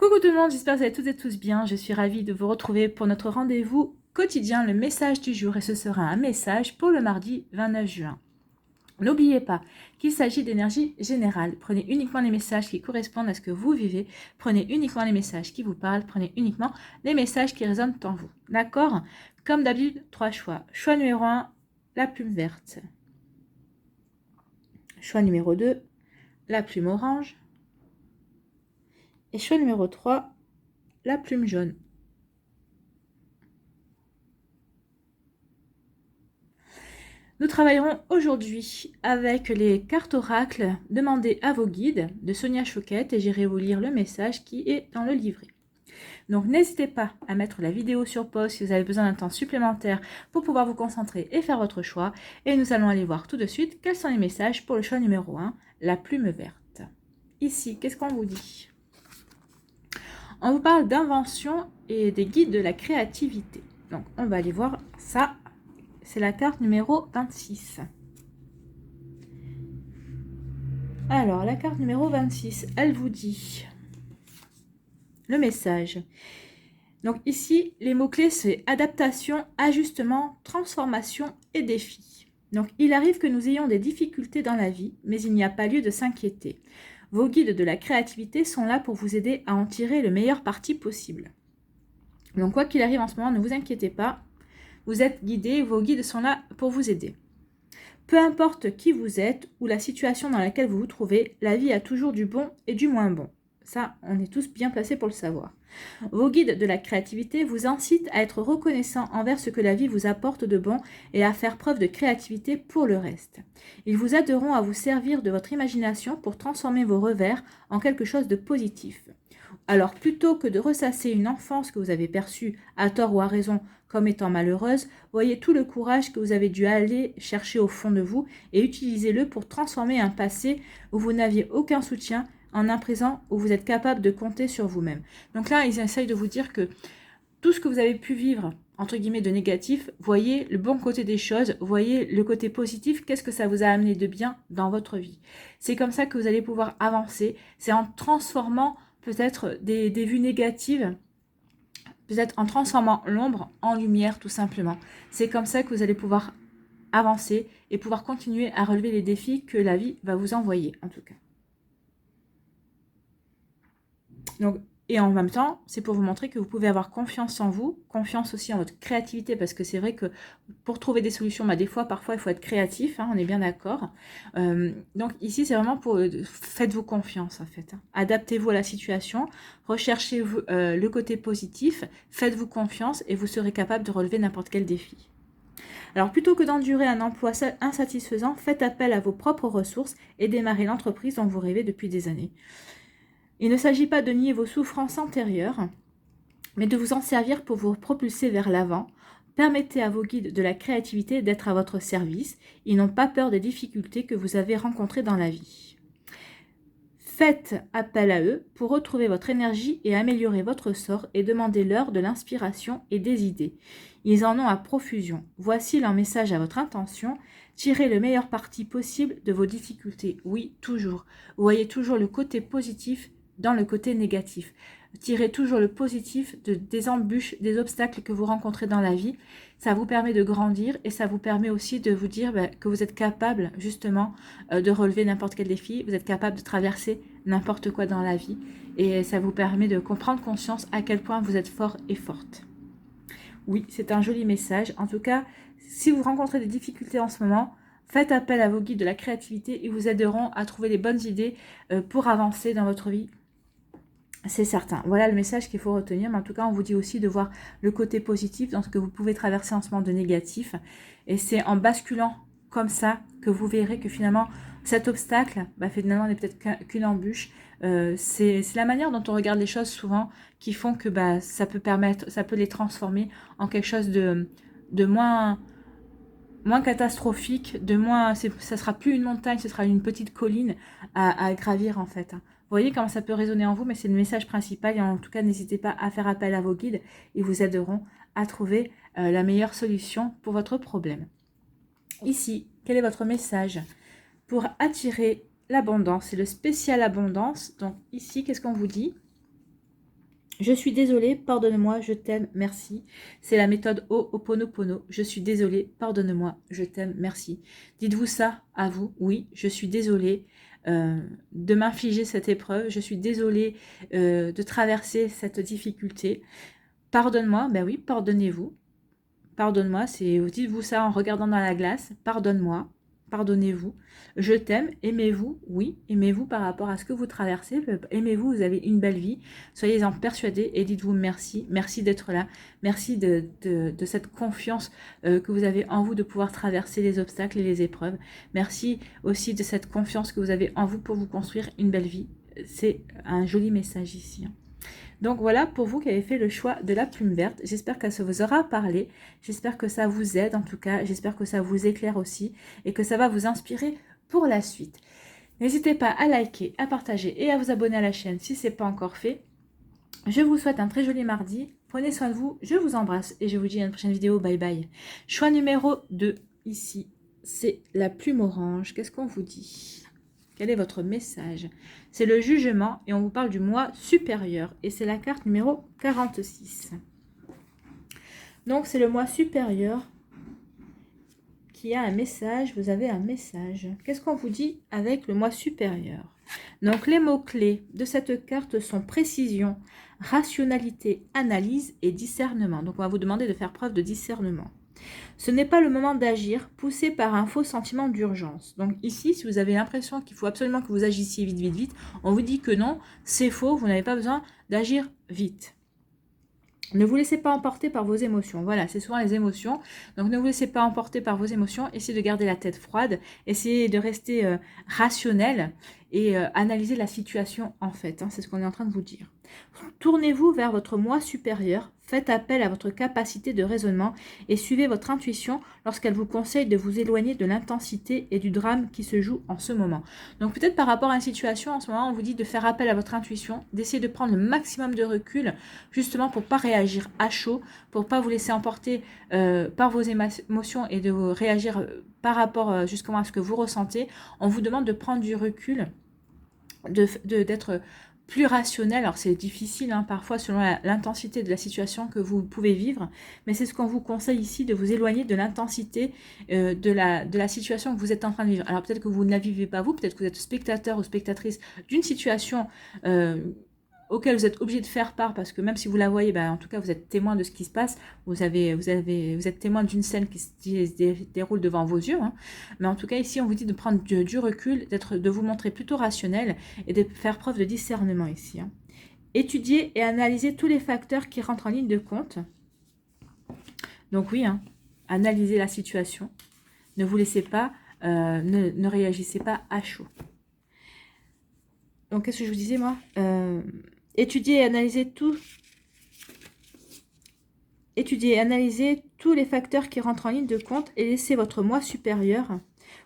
Coucou tout le monde, j'espère que vous allez toutes et tous bien. Je suis ravie de vous retrouver pour notre rendez-vous quotidien, le message du jour. Et ce sera un message pour le mardi 29 juin. N'oubliez pas qu'il s'agit d'énergie générale. Prenez uniquement les messages qui correspondent à ce que vous vivez. Prenez uniquement les messages qui vous parlent. Prenez uniquement les messages qui résonnent en vous. D'accord? Comme d'habitude, 3 choix. Choix numéro 1, la plume verte. Choix numéro 2, la plume orange. Et choix numéro 3, la plume jaune. Nous travaillerons aujourd'hui avec les cartes oracles demandées à vos guides de Sonia Choquette et j'irai vous lire le message qui est dans le livret. Donc n'hésitez pas à mettre la vidéo sur pause si vous avez besoin d'un temps supplémentaire pour pouvoir vous concentrer et faire votre choix. Et nous allons aller voir tout de suite quels sont les messages pour le choix numéro 1, la plume verte. Ici, qu'est-ce qu'on vous dit? On vous parle d'invention et des guides de la créativité. Donc on va aller voir ça. C'est la carte numéro 26. Alors, la carte numéro 26, elle vous dit le message. Donc ici, les mots-clés, c'est adaptation, ajustement, transformation et défi. Donc, il arrive que nous ayons des difficultés dans la vie, mais il n'y a pas lieu de s'inquiéter. Vos guides de la créativité sont là pour vous aider à en tirer le meilleur parti possible. Donc, quoi qu'il arrive en ce moment, ne vous inquiétez pas. Vous êtes guidés, vos guides sont là pour vous aider. Peu importe qui vous êtes ou la situation dans laquelle vous vous trouvez, la vie a toujours du bon et du moins bon. Ça, on est tous bien placés pour le savoir. Vos guides de la créativité vous incitent à être reconnaissant envers ce que la vie vous apporte de bon et à faire preuve de créativité pour le reste. Ils vous aideront à vous servir de votre imagination pour transformer vos revers en quelque chose de positif. Alors, plutôt que de ressasser une enfance que vous avez perçue, à tort ou à raison, comme étant malheureuse, voyez tout le courage que vous avez dû aller chercher au fond de vous et utilisez-le pour transformer un passé où vous n'aviez aucun soutien en un présent où vous êtes capable de compter sur vous-même. Donc là, ils essayent de vous dire que tout ce que vous avez pu vivre, entre guillemets, de négatif, voyez le bon côté des choses, voyez le côté positif, qu'est-ce que ça vous a amené de bien dans votre vie. C'est comme ça que vous allez pouvoir avancer, c'est en transformant peut-être des vues négatives, peut-être en transformant l'ombre en lumière tout simplement. C'est comme ça que vous allez pouvoir avancer et pouvoir continuer à relever les défis que la vie va vous envoyer en tout cas. Donc, et en même temps, c'est pour vous montrer que vous pouvez avoir confiance en vous, confiance aussi en votre créativité, parce que c'est vrai que pour trouver des solutions, des fois, parfois, il faut être créatif, on est bien d'accord. Donc ici, c'est vraiment pour... faites-vous confiance, en fait. Adaptez-vous à la situation, recherchez le côté positif, faites-vous confiance et vous serez capable de relever n'importe quel défi. Alors, plutôt que d'endurer un emploi insatisfaisant, faites appel à vos propres ressources et démarrez l'entreprise dont vous rêvez depuis des années. Il ne s'agit pas de nier vos souffrances antérieures, mais de vous en servir pour vous propulser vers l'avant. Permettez à vos guides de la créativité d'être à votre service. Ils n'ont pas peur des difficultés que vous avez rencontrées dans la vie. Faites appel à eux pour retrouver votre énergie et améliorer votre sort et demandez-leur de l'inspiration et des idées. Ils en ont à profusion. Voici leur message à votre intention. Tirez le meilleur parti possible de vos difficultés. Oui, toujours. Vous voyez toujours le côté positif dans le côté négatif. Tirez toujours le positif des embûches, des obstacles que vous rencontrez dans la vie. Ça vous permet de grandir et ça vous permet aussi de vous dire que vous êtes capable justement de relever n'importe quel défi. Vous êtes capable de traverser n'importe quoi dans la vie. Et ça vous permet de prendre conscience à quel point vous êtes fort et forte. Oui, c'est un joli message. En tout cas, si vous rencontrez des difficultés en ce moment, faites appel à vos guides de la créativité et vous aideront à trouver les bonnes idées pour avancer dans votre vie. C'est certain. Voilà le message qu'il faut retenir. Mais en tout cas, on vous dit aussi de voir le côté positif dans ce que vous pouvez traverser en ce moment de négatif. Et c'est en basculant comme ça que vous verrez que finalement, cet obstacle, finalement, n'est peut-être qu'une embûche. C'est la manière dont on regarde les choses souvent qui font que ça peut les transformer en quelque chose de moins catastrophique, ça sera plus une montagne, ce sera une petite colline à gravir en fait. Vous voyez comment ça peut résonner en vous, mais c'est le message principal et en tout cas n'hésitez pas à faire appel à vos guides, ils vous aideront à trouver la meilleure solution pour votre problème. Ici, quel est votre message pour attirer l'abondance? C'est le spécial abondance. Donc ici, qu'est-ce qu'on vous dit? Je suis désolée, pardonne-moi, je t'aime, merci. C'est la méthode Ho'oponopono. Je suis désolée, pardonne-moi, je t'aime, merci. Dites-vous ça à vous. Oui, je suis désolée de m'infliger cette épreuve. Je suis désolée de traverser cette difficulté. Pardonne-moi, ben oui, pardonnez-vous. Pardonne-moi, dites-vous ça en regardant dans la glace. Pardonne-moi, pardonnez-vous. Je t'aime, aimez-vous, oui, aimez-vous par rapport à ce que vous traversez. Aimez-vous, vous avez une belle vie. Soyez-en persuadés et dites-vous merci. Merci d'être là. Merci de cette confiance que vous avez en vous de pouvoir traverser les obstacles et les épreuves. Merci aussi de cette confiance que vous avez en vous pour vous construire une belle vie. C'est un joli message ici. Donc voilà pour vous qui avez fait le choix de la plume verte. J'espère que ça vous aura parlé. J'espère que ça vous aide en tout cas. J'espère que ça vous éclaire aussi et que ça va vous inspirer pour la suite. N'hésitez pas à liker, à partager et à vous abonner à la chaîne si ce n'est pas encore fait. Je vous souhaite un très joli mardi. Prenez soin de vous. Je vous embrasse et je vous dis à une prochaine vidéo. Bye bye. Choix numéro 2 ici. C'est la plume orange. Qu'est-ce qu'on vous dit ? Quel est votre message? C'est le jugement et on vous parle du moi supérieur. Et c'est la carte numéro 46. Donc c'est le moi supérieur qui a un message. Vous avez un message. Qu'est-ce qu'on vous dit avec le moi supérieur? Donc les mots-clés de cette carte sont précision, rationalité, analyse et discernement. Donc on va vous demander de faire preuve de discernement. Ce n'est pas le moment d'agir, poussé par un faux sentiment d'urgence. Donc ici, si vous avez l'impression qu'il faut absolument que vous agissiez vite, vite, vite, on vous dit que non, c'est faux, vous n'avez pas besoin d'agir vite. Ne vous laissez pas emporter par vos émotions. Voilà, c'est souvent les émotions. Donc ne vous laissez pas emporter par vos émotions. Essayez de garder la tête froide. Essayez de rester rationnel et analyser la situation en fait. Hein, c'est ce qu'on est en train de vous dire. Tournez-vous vers votre moi supérieur. Faites appel à votre capacité de raisonnement et suivez votre intuition lorsqu'elle vous conseille de vous éloigner de l'intensité et du drame qui se joue en ce moment. Donc peut-être par rapport à une situation en ce moment, on vous dit de faire appel à votre intuition, d'essayer de prendre le maximum de recul justement pour ne pas réagir à chaud, pour ne pas vous laisser emporter par vos émotions et de réagir par rapport justement à ce que vous ressentez. On vous demande de prendre du recul, d'être plus rationnel. Alors c'est difficile hein, parfois selon l'intensité de la situation que vous pouvez vivre, mais c'est ce qu'on vous conseille ici, de vous éloigner de l'intensité de la situation que vous êtes en train de vivre. Alors peut-être que vous ne la vivez pas vous, peut-être que vous êtes spectateur ou spectatrice d'une situation auquel vous êtes obligé de faire part, parce que même si vous la voyez, en tout cas vous êtes témoin de ce qui se passe, vous êtes témoin d'une scène qui se déroule devant vos yeux, hein. Mais en tout cas ici on vous dit de prendre du recul, de vous montrer plutôt rationnel et de faire preuve de discernement ici, hein. Étudier et analyser tous les facteurs qui rentrent en ligne de compte. Donc oui, hein, analysez la situation, ne vous laissez pas, ne réagissez pas à chaud. Donc qu'est-ce que je vous disais moi? Étudier et analyser tous les facteurs qui rentrent en ligne de compte et laissez votre moi supérieur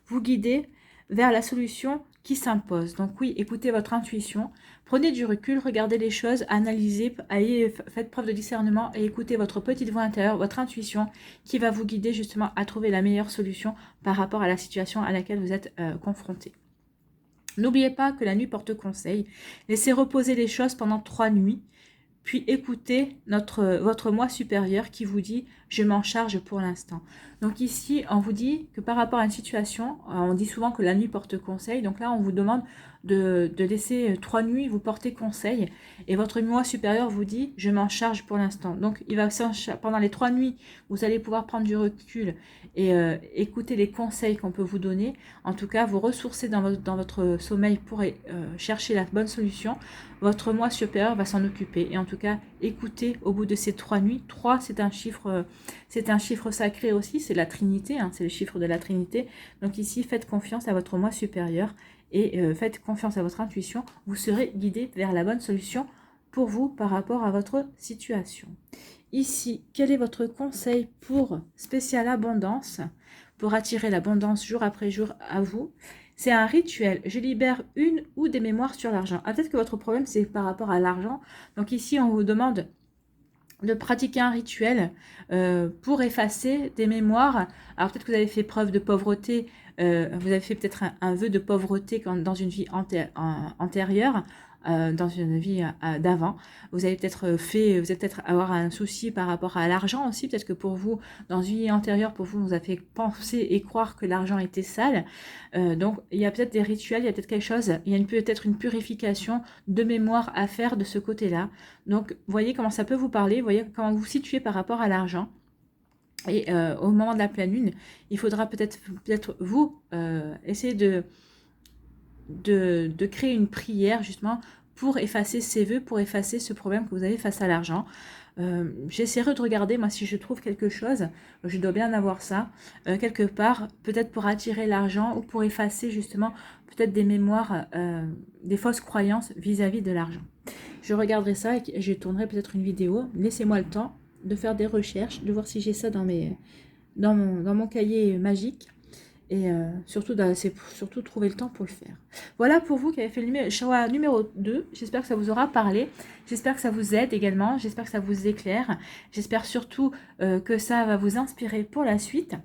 vous guider vers la solution qui s'impose. Donc oui, écoutez votre intuition, prenez du recul, regardez les choses, analysez, faites preuve de discernement et écoutez votre petite voix intérieure, votre intuition qui va vous guider justement à trouver la meilleure solution par rapport à la situation à laquelle vous êtes confronté. N'oubliez pas que la nuit porte conseil. Laissez reposer les choses pendant 3 nuits, puis écoutez votre moi supérieur qui vous dit « je m'en charge pour l'instant ». Donc ici, on vous dit que par rapport à une situation, on dit souvent que la nuit porte conseil. Donc là, on vous demande de laisser 3 nuits vous porter conseil. Et votre moi supérieur vous dit « je m'en charge pour l'instant ». Donc pendant les 3 nuits, vous allez pouvoir prendre du recul et écouter les conseils qu'on peut vous donner. En tout cas, vous ressourcer dans votre sommeil pour chercher la bonne solution. Votre moi supérieur va s'en occuper. Et en tout cas, écoutez au bout de ces 3 nuits. 3, c'est un chiffre sacré aussi, c'est la Trinité, hein, c'est le chiffre de la Trinité. Donc ici, faites confiance à votre moi supérieur et faites confiance à votre intuition. Vous serez guidé vers la bonne solution pour vous par rapport à votre situation. Ici, quel est votre conseil pour spécial abondance, pour attirer l'abondance jour après jour à vous? C'est un rituel. Je libère une ou des mémoires sur l'argent. Ah, peut-être que votre problème, c'est par rapport à l'argent. Donc ici, on vous demande de pratiquer un rituel pour effacer des mémoires. Alors peut-être que vous avez fait preuve de pauvreté, vous avez fait peut-être un vœu de pauvreté dans une vie antérieure. dans une vie d'avant. Vous avez peut-être fait, vous allez peut-être avoir un souci par rapport à l'argent aussi. Peut-être que pour vous, dans une vie antérieure, pour vous, on vous a fait penser et croire que l'argent était sale. Donc, il y a peut-être des rituels, il y a peut-être quelque chose, il y a peut-être une purification de mémoire à faire de ce côté-là. Donc, voyez comment ça peut vous parler, voyez comment vous vous situez par rapport à l'argent. Et au moment de la pleine lune, il faudra peut-être vous essayer de créer une prière justement pour effacer ces vœux, pour effacer ce problème que vous avez face à l'argent. J'essaierai de regarder, moi, si je trouve quelque chose, je dois bien avoir ça, quelque part, peut-être pour attirer l'argent ou pour effacer justement peut-être des mémoires, des fausses croyances vis-à-vis de l'argent. Je regarderai ça et je tournerai peut-être une vidéo. Laissez-moi le temps de faire des recherches, de voir si j'ai ça dans mon cahier magique. Et c'est surtout trouver le temps pour le faire. Voilà pour vous qui avez fait le choix numéro 2. J'espère que ça vous aura parlé. J'espère que ça vous aide également. J'espère que ça vous éclaire. J'espère surtout que ça va vous inspirer pour la suite.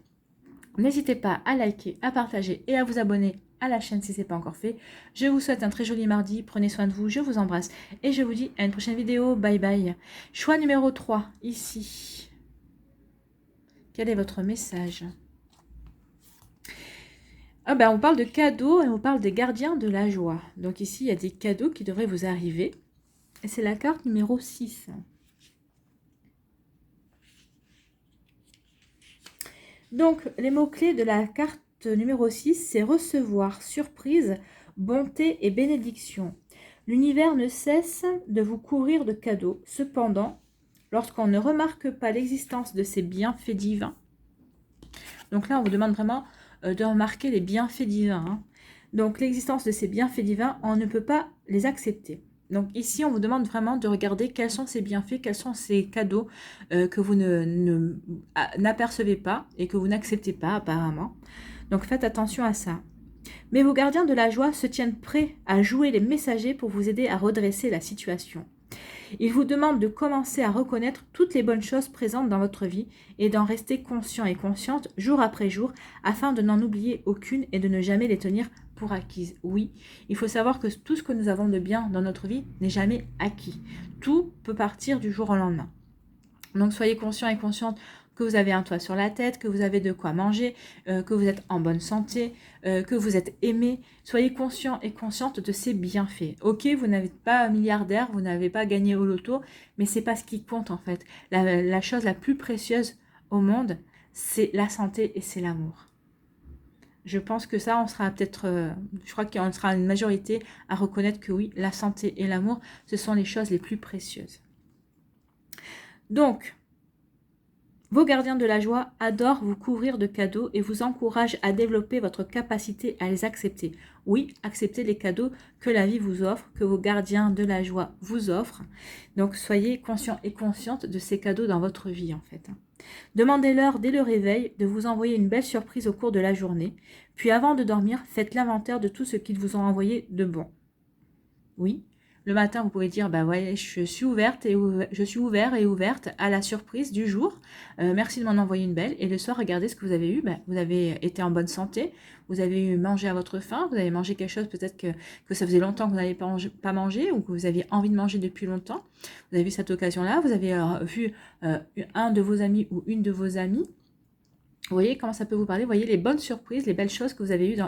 N'hésitez pas à liker, à partager et à vous abonner à la chaîne si ce n'est pas encore fait. Je vous souhaite un très joli mardi. Prenez soin de vous. Je vous embrasse. Et je vous dis à une prochaine vidéo. Bye bye. Choix numéro 3, ici. Quel est votre message ? Ah ben, on parle de cadeaux et on parle des gardiens de la joie. Donc ici, il y a des cadeaux qui devraient vous arriver. Et c'est la carte numéro 6. Donc, les mots-clés de la carte numéro 6, c'est recevoir, surprise, bonté et bénédiction. L'univers ne cesse de vous couvrir de cadeaux. Cependant, lorsqu'on ne remarque pas l'existence de ces bienfaits divins, donc là, on vous demande vraiment de remarquer les bienfaits divins. Hein. Donc, l'existence de ces bienfaits divins, on ne peut pas les accepter. Donc, ici, on vous demande vraiment de regarder quels sont ces bienfaits, quels sont ces cadeaux que vous n'apercevez pas et que vous n'acceptez pas apparemment. Donc, faites attention à ça. Mais vos gardiens de la joie se tiennent prêts à jouer les messagers pour vous aider à redresser la situation. Il vous demande de commencer à reconnaître toutes les bonnes choses présentes dans votre vie et d'en rester conscient et consciente jour après jour afin de n'en oublier aucune et de ne jamais les tenir pour acquises. Oui, il faut savoir que tout ce que nous avons de bien dans notre vie n'est jamais acquis. Tout peut partir du jour au lendemain. Donc soyez conscients et conscientes que vous avez un toit sur la tête, que vous avez de quoi manger, que vous êtes en bonne santé, que vous êtes aimé. Soyez conscients et conscientes de ces bienfaits. Ok, vous n'êtes pas milliardaire, vous n'avez pas gagné au loto, mais c'est pas ce qui compte en fait. La chose la plus précieuse au monde, c'est la santé et c'est l'amour. Je pense que ça, on sera peut-être, je crois qu'on sera une majorité à reconnaître que oui, la santé et l'amour, ce sont les choses les plus précieuses. Donc, vos gardiens de la joie adorent vous couvrir de cadeaux et vous encouragent à développer votre capacité à les accepter. Oui, acceptez les cadeaux que la vie vous offre, que vos gardiens de la joie vous offrent. Donc, soyez conscients et conscientes de ces cadeaux dans votre vie, en fait. Demandez-leur dès le réveil de vous envoyer une belle surprise au cours de la journée. Puis, avant de dormir, faites l'inventaire de tout ce qu'ils vous ont envoyé de bon. Oui. Le matin, vous pouvez dire, bah ouais, je suis ouverte et ouverte à la surprise du jour. Merci de m'en envoyer une belle. Et le soir, regardez ce que vous avez eu. Bah, vous avez été en bonne santé. Vous avez eu mangé à votre faim. Vous avez mangé quelque chose peut-être que ça faisait longtemps que vous n'avez pas mangé ou que vous aviez envie de manger depuis longtemps. Vous avez vu cette occasion-là. Vous avez vu un de vos amis ou une de vos amies. Vous voyez comment ça peut vous parler. Vous voyez les bonnes surprises, les belles choses que vous avez eues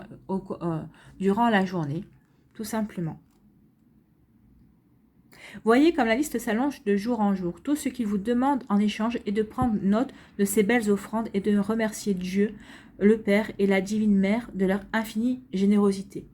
durant la journée, tout simplement. Voyez comme la liste s'allonge de jour en jour. Tout ce qu'il vous demande en échange est de prendre note de ces belles offrandes et de remercier Dieu, le Père et la Divine Mère de leur infinie générosité.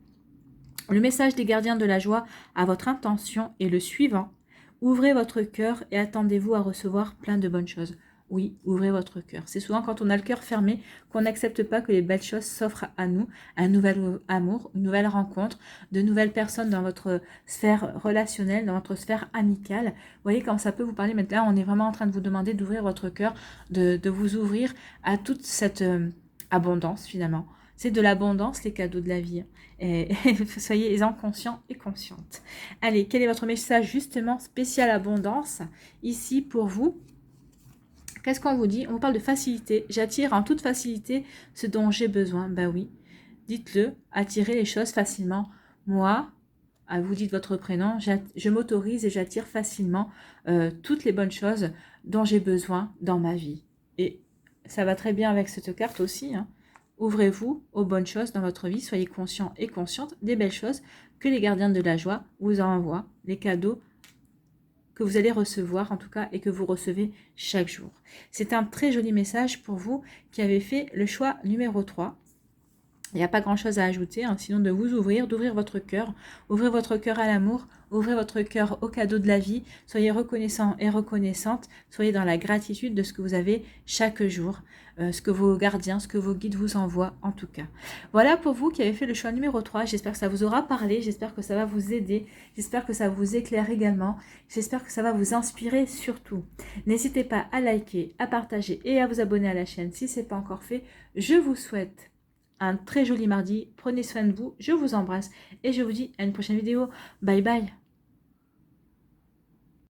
Le message des gardiens de la joie à votre intention est le suivant. Ouvrez votre cœur et attendez-vous à recevoir plein de bonnes choses. Oui, ouvrez votre cœur. C'est souvent quand on a le cœur fermé qu'on n'accepte pas que les belles choses s'offrent à nous, un nouvel amour, une nouvelle rencontre, de nouvelles personnes dans votre sphère relationnelle, dans votre sphère amicale. Vous voyez comme ça peut vous parler. Maintenant, on est vraiment en train de vous demander d'ouvrir votre cœur, de vous ouvrir à toute cette abondance finalement. C'est de l'abondance, les cadeaux de la vie. Et soyez-en conscients et conscientes. Allez, quel est votre message justement spécial abondance ici pour vous ? Qu'est-ce qu'on vous dit? On vous parle de facilité. J'attire en toute facilité ce dont j'ai besoin. Ben oui, dites-le, attirez les choses facilement. Moi, vous dites votre prénom, je m'autorise et j'attire facilement toutes les bonnes choses dont j'ai besoin dans ma vie. Et ça va très bien avec cette carte aussi, hein. Ouvrez-vous aux bonnes choses dans votre vie, soyez conscient et consciente des belles choses que les gardiens de la joie vous envoient, les cadeaux que vous allez recevoir en tout cas et que vous recevez chaque jour. C'est un très joli message pour vous qui avez fait le choix numéro 3. Il n'y a pas grand-chose à ajouter, hein, sinon de vous ouvrir, d'ouvrir votre cœur à l'amour, ouvrez votre cœur au cadeau de la vie, soyez reconnaissant et reconnaissante, soyez dans la gratitude de ce que vous avez chaque jour, ce que vos gardiens, ce que vos guides vous envoient en tout cas. Voilà pour vous qui avez fait le choix numéro 3, j'espère que ça vous aura parlé, j'espère que ça va vous aider, j'espère que ça vous éclaire également, j'espère que ça va vous inspirer surtout. N'hésitez pas à liker, à partager et à vous abonner à la chaîne si ce n'est pas encore fait. Je vous souhaite un très joli mardi, prenez soin de vous, je vous embrasse et je vous dis à une prochaine vidéo. Bye bye.